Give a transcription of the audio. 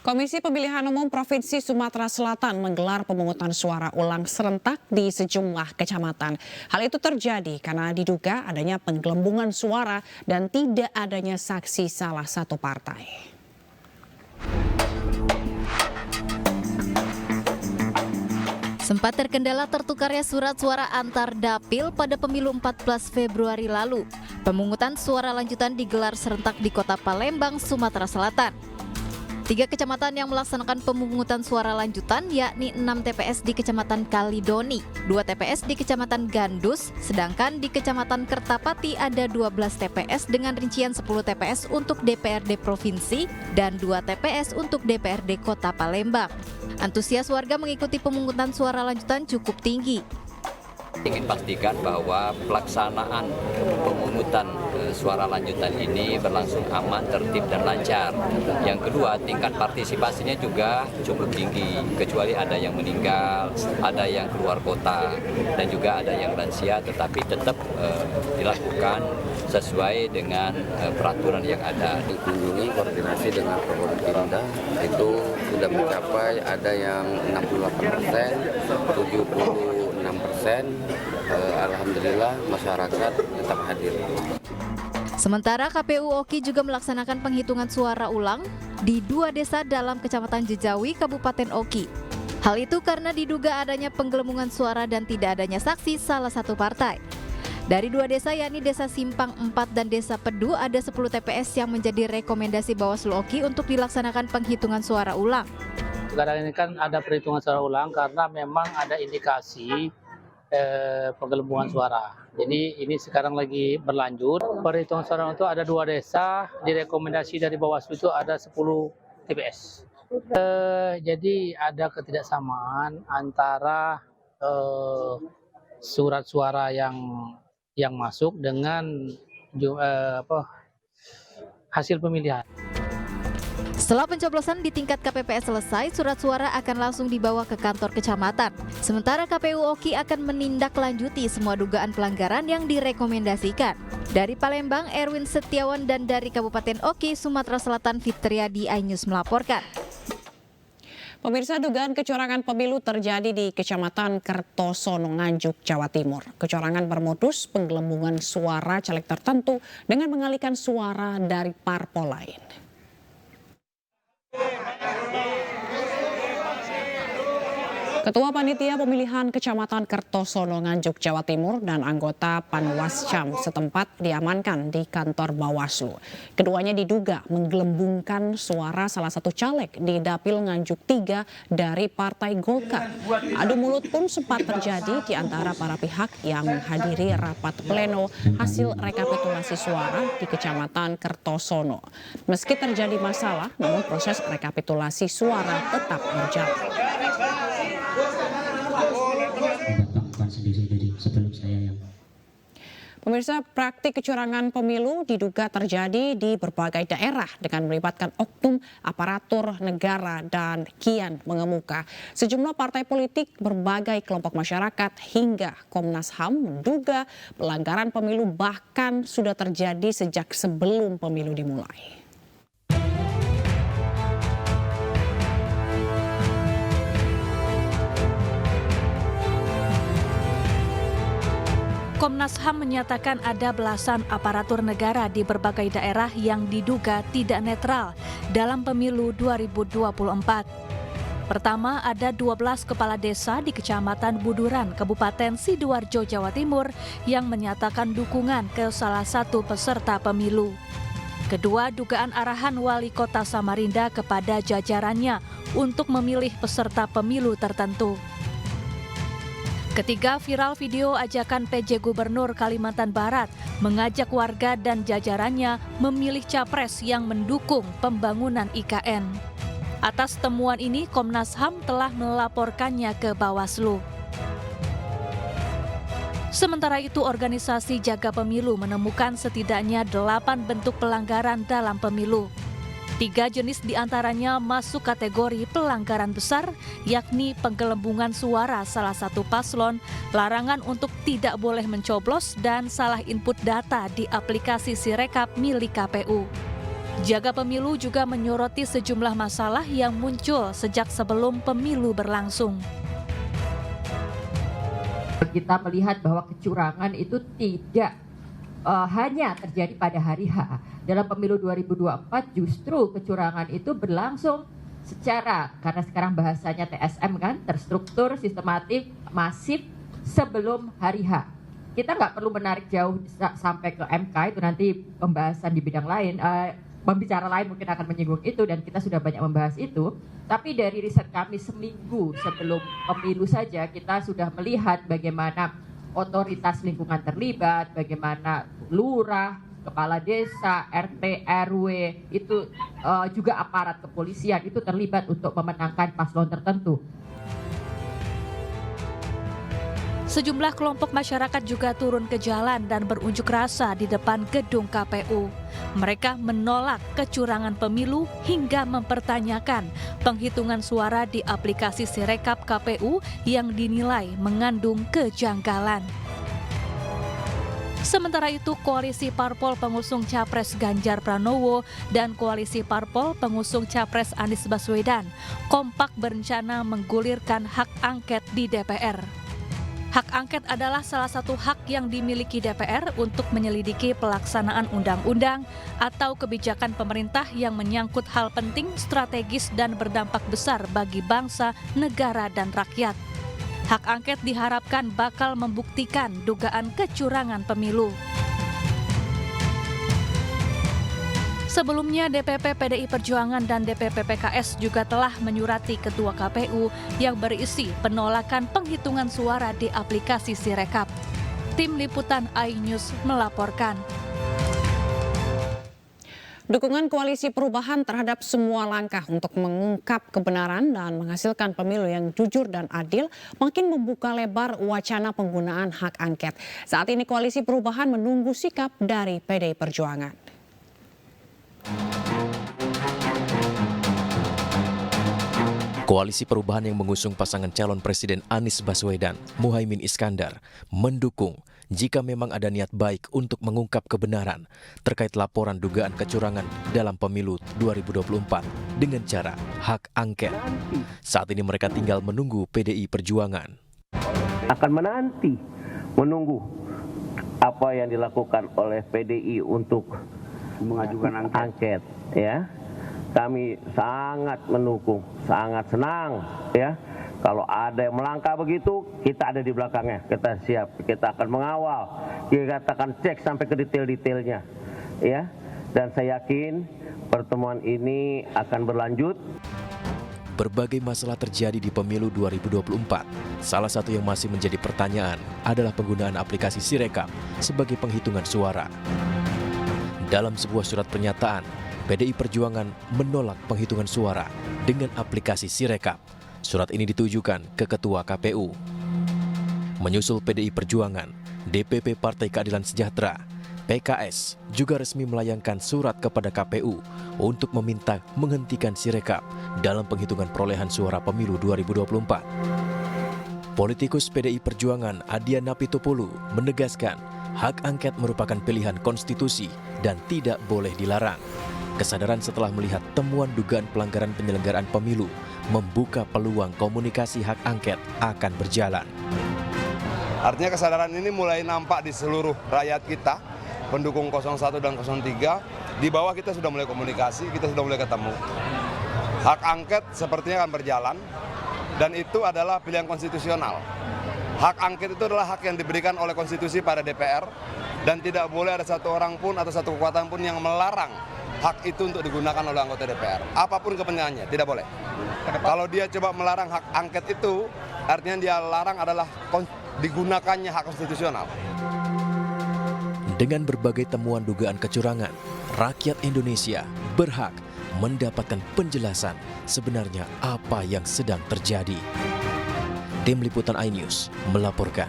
Komisi Pemilihan Umum Provinsi Sumatera Selatan menggelar pemungutan suara ulang serentak di sejumlah kecamatan. Hal itu terjadi karena diduga adanya penggelembungan suara dan tidak adanya saksi salah satu partai. Sempat terkendala tertukarnya surat suara antar dapil pada pemilu 14 Februari lalu. Pemungutan suara lanjutan digelar serentak di Kota Palembang, Sumatera Selatan. 3 kecamatan yang melaksanakan pemungutan suara lanjutan yakni 6 TPS di Kecamatan Kalidoni, 2 TPS di Kecamatan Gandus, sedangkan di Kecamatan Kertapati ada 12 TPS dengan rincian 10 TPS untuk DPRD Provinsi dan 2 TPS untuk DPRD Kota Palembang. Antusias warga mengikuti pemungutan suara lanjutan cukup tinggi. Ingin pastikan bahwa pelaksanaan pemungutan suara lanjutan ini berlangsung aman, tertib, dan lancar. Yang kedua, tingkat partisipasinya juga cukup tinggi, kecuali ada yang meninggal, ada yang keluar kota, dan juga ada yang lansia, tetapi tetap dilakukan sesuai dengan peraturan yang ada. Dikunjungi koordinasi dengan Forkopimda itu sudah mencapai ada yang 68%, 76%. Alhamdulillah masyarakat tetap hadir. Sementara KPU Oki juga melaksanakan penghitungan suara ulang di 2 desa dalam Kecamatan Jejawi, Kabupaten Oki. Hal itu karena diduga adanya penggelembungan suara dan tidak adanya saksi salah satu partai. Dari 2 desa yakni Desa Simpang 4 dan Desa Pedu ada 10 TPS yang menjadi rekomendasi Bawaslu Oki untuk dilaksanakan penghitungan suara ulang. Sekarang ini kan ada perhitungan suara ulang karena memang ada indikasi penggelembungan suara. Jadi ini sekarang lagi berlanjut. Perhitungan suara itu ada 2 desa, direkomendasi dari Bawaslu itu ada 10 TPS. Jadi ada ketidaksamaan antara surat suara yang masuk dengan hasil pemilihan. Setelah pencoblosan di tingkat KPPS selesai, surat suara akan langsung dibawa ke kantor kecamatan. Sementara KPU Oki akan menindaklanjuti semua dugaan pelanggaran yang direkomendasikan. Dari Palembang, Erwin Setiawan, dan dari Kabupaten Oki, Sumatera Selatan, Fitriadi, iNews melaporkan. Pemirsa, dugaan kecurangan pemilu terjadi di Kecamatan Kertosono, Nganjuk, Jawa Timur. Kecurangan bermodus penggelembungan suara caleg tertentu dengan mengalihkan suara dari parpol lain. Ketua Panitia Pemilihan Kecamatan Kertosono, Nganjuk, Jawa Timur dan anggota Panwascam setempat diamankan di kantor Bawaslu. Keduanya diduga menggelembungkan suara salah satu caleg di Dapil Nganjuk 3 dari Partai Golkar. Adu mulut pun sempat terjadi di antara para pihak yang menghadiri rapat pleno hasil rekapitulasi suara di Kecamatan Kertosono. Meski terjadi masalah, namun proses rekapitulasi suara tetap berjalan. Pemirsa, praktik kecurangan pemilu diduga terjadi di berbagai daerah dengan melibatkan oknum aparatur negara dan kian mengemuka. Sejumlah partai politik, berbagai kelompok masyarakat hingga Komnas HAM menduga pelanggaran pemilu bahkan sudah terjadi sejak sebelum pemilu dimulai. Komnas HAM menyatakan ada belasan aparatur negara di berbagai daerah yang diduga tidak netral dalam pemilu 2024. Pertama, ada 12 kepala desa di Kecamatan Buduran, Kabupaten Sidoarjo, Jawa Timur yang menyatakan dukungan ke salah satu peserta pemilu. Kedua, dugaan arahan Wali Kota Samarinda kepada jajarannya untuk memilih peserta pemilu tertentu. Ketiga, viral video ajakan PJ Gubernur Kalimantan Barat mengajak warga dan jajarannya memilih capres yang mendukung pembangunan IKN. Atas temuan ini, Komnas HAM telah melaporkannya ke Bawaslu. Sementara itu, organisasi Jaga Pemilu menemukan setidaknya 8 bentuk pelanggaran dalam pemilu. 3 jenis diantaranya masuk kategori pelanggaran besar, yakni penggelembungan suara salah satu paslon, larangan untuk tidak boleh mencoblos, dan salah input data di aplikasi Sirekap milik KPU. Jaga Pemilu juga menyoroti sejumlah masalah yang muncul sejak sebelum pemilu berlangsung. Kita melihat bahwa kecurangan itu tidak hanya terjadi pada hari H. Dalam pemilu 2024 justru kecurangan itu berlangsung secara, karena sekarang bahasanya TSM kan, terstruktur, sistematik, masif sebelum hari H. Kita nggak perlu menarik jauh sampai ke MK, itu nanti pembahasan di bidang lain. Pembicara lain mungkin akan menyinggung itu dan kita sudah banyak membahas itu. Tapi dari riset kami seminggu sebelum pemilu saja kita sudah melihat bagaimana otoritas lingkungan terlibat, bagaimana lurah, kepala desa, RT, RW, itu juga aparat kepolisian itu terlibat untuk memenangkan paslon tertentu. Sejumlah kelompok masyarakat juga turun ke jalan dan berunjuk rasa di depan gedung KPU. Mereka menolak kecurangan pemilu hingga mempertanyakan penghitungan suara di aplikasi Sirekap KPU yang dinilai mengandung kejanggalan. Sementara itu, Koalisi Parpol pengusung Capres Ganjar Pranowo dan Koalisi Parpol pengusung Capres Anies Baswedan kompak berencana menggulirkan hak angket di DPR. Hak angket adalah salah satu hak yang dimiliki DPR untuk menyelidiki pelaksanaan undang-undang atau kebijakan pemerintah yang menyangkut hal penting, strategis, dan berdampak besar bagi bangsa, negara, dan rakyat. Hak angket diharapkan bakal membuktikan dugaan kecurangan pemilu. Sebelumnya, DPP PDI Perjuangan dan DPP PKS juga telah menyurati Ketua KPU yang berisi penolakan penghitungan suara di aplikasi Sirekap. Tim Liputan iNews melaporkan. Dukungan Koalisi Perubahan terhadap semua langkah untuk mengungkap kebenaran dan menghasilkan pemilu yang jujur dan adil makin membuka lebar wacana penggunaan hak angket. Saat ini Koalisi Perubahan menunggu sikap dari PDI Perjuangan. Koalisi Perubahan yang mengusung pasangan calon Presiden Anies Baswedan, Muhaimin Iskandar, mendukung jika memang ada niat baik untuk mengungkap kebenaran terkait laporan dugaan kecurangan dalam pemilu 2024 dengan cara hak angket. Saat ini mereka tinggal menunggu PDI Perjuangan. Akan menunggu apa yang dilakukan oleh PDI untuk mengajukan angket, ya. Kami sangat mendukung, sangat senang, ya. Kalau ada yang melangkah begitu, kita ada di belakangnya, kita siap, kita akan mengawal, kita akan cek sampai ke detail-detailnya, ya. Dan saya yakin pertemuan ini akan berlanjut. Berbagai masalah terjadi di pemilu 2024. Salah satu yang masih menjadi pertanyaan adalah penggunaan aplikasi Sirekap sebagai penghitungan suara. Dalam sebuah surat pernyataan, PDI Perjuangan menolak penghitungan suara dengan aplikasi Sirekap. Surat ini ditujukan ke Ketua KPU. Menyusul PDI Perjuangan, DPP Partai Keadilan Sejahtera, PKS juga resmi melayangkan surat kepada KPU untuk meminta menghentikan Sirekap dalam penghitungan perolehan suara pemilu 2024. Politikus PDI Perjuangan Adiana Pitupulu menegaskan hak angket merupakan pilihan konstitusi dan tidak boleh dilarang. Kesadaran setelah melihat temuan dugaan pelanggaran penyelenggaraan pemilu membuka peluang komunikasi hak angket akan berjalan. Artinya kesadaran ini mulai nampak di seluruh rakyat kita, pendukung 01 dan 03, di bawah kita sudah mulai komunikasi, kita sudah mulai ketemu. Hak angket sepertinya akan berjalan dan itu adalah pilihan konstitusional. Hak angket itu adalah hak yang diberikan oleh konstitusi pada DPR dan tidak boleh ada satu orang pun atau satu kekuatan pun yang melarang hak itu untuk digunakan oleh anggota DPR. Apapun kepentingannya, tidak boleh. Kalau dia coba melarang hak angket itu, artinya dia larang adalah digunakannya hak konstitusional. Dengan berbagai temuan dugaan kecurangan, rakyat Indonesia berhak mendapatkan penjelasan sebenarnya apa yang sedang terjadi. Tim Liputan iNews melaporkan.